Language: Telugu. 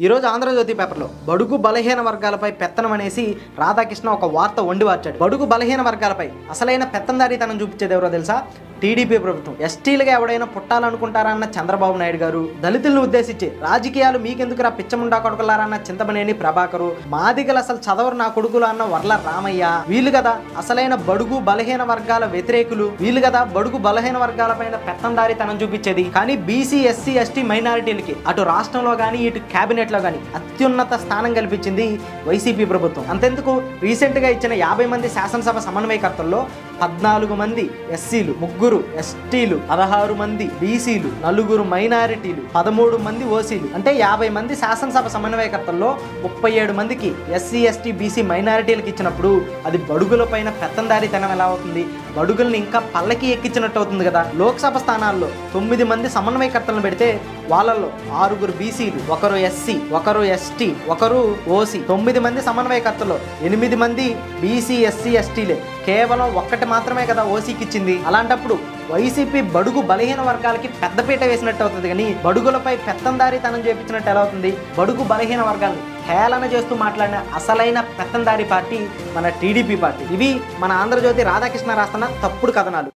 ఈరోజు ఆంధ్రజ్యోతి పేపర్లో బడుగు బలహీన వర్గాలపై పెత్తనం అనేసి రాధాకృష్ణ ఒక వార్త వండి వార్చాడు. బడుగు బలహీన వర్గాలపై అసలైన పెత్తందారీతనం చూపించేది ఎవరో తెలుసా? టీడీపీ ప్రభుత్వం. ఎస్టీలుగా ఎవడైనా పుట్టాలనుకుంటారన్న చంద్రబాబు నాయుడు గారు, దళితులను ఉద్దేశించి రాజకీయాలు మీకెందుకురా పిచ్చముండా కొడుకులారన్న చింతమనేని ప్రభాకరు, మాదిగలు అసలు చదవరు నా కొడుకులు అన్న వర్ల రామయ్య, వీళ్ళు కదా అసలైన బడుగు బలహీన వర్గాల వ్యతిరేకులు, వీళ్ళు కదా బడుగు బలహీన వర్గాలపైన పెత్తందారీతనం చూపించేది. కానీ బీసీ, ఎస్సీ, ఎస్టీ మైనారిటీలకి అటు రాష్ట్రంలో కానీ ఇటు క్యాబినెట్ లో కానీ అత్యున్నత స్థానం కల్పించింది వైసీపీ ప్రభుత్వం. అంతెందుకు, రీసెంట్ గా ఇచ్చిన 50 మంది శాసనసభ సమన్వయకర్తల్లో 14 మంది ఎస్సీలు, 3 ఎస్టీలు, 16 మంది బీసీలు, 4 మైనారిటీలు, 13 మంది ఓసీలు. అంటే 50 మంది శాసనసభ సమన్వయకర్తల్లో 37 మందికి ఎస్సీ, ఎస్టీ, బీసీ మైనారిటీలకు ఇచ్చినప్పుడు అది బడుగుల పైన పెత్తందారీతనం ఎలా అవుతుంది? బడుగుల్ని ఇంకా పల్లకి ఎక్కించినట్టు అవుతుంది కదా. లోక్సభ స్థానాల్లో 9 మంది సమన్వయకర్తలను పెడితే వాళ్ళల్లో 6 బీసీలు, 1 ఎస్సీ, 1 ఎస్టీ, 1 ఓసీ. 9 మంది సమన్వయకర్తలు 8 మంది బీసీ, ఎస్సీ, ఎస్టీలే. కేవలం 1 మాత్రమే కదా ఓసీకి ఇచ్చింది. అలాంటప్పుడు వైసీపీ బడుగు బలహీన వర్గాలకి పెద్దపీట వేసినట్టు అవుతుంది కానీ బడుగులపై పెత్తందారీతనం చేపించినట్టు ఎలా అవుతుంది? బడుగు బలహీన వర్గాలను హేళన చేస్తూ మాట్లాడిన అసలైన పెత్తందారీ పార్టీ మన టీడీపీ పార్టీ. ఇవి మన ఆంధ్రజ్యోతి రాధాకృష్ణ రాస్తున్న తప్పుడు కథనాలు.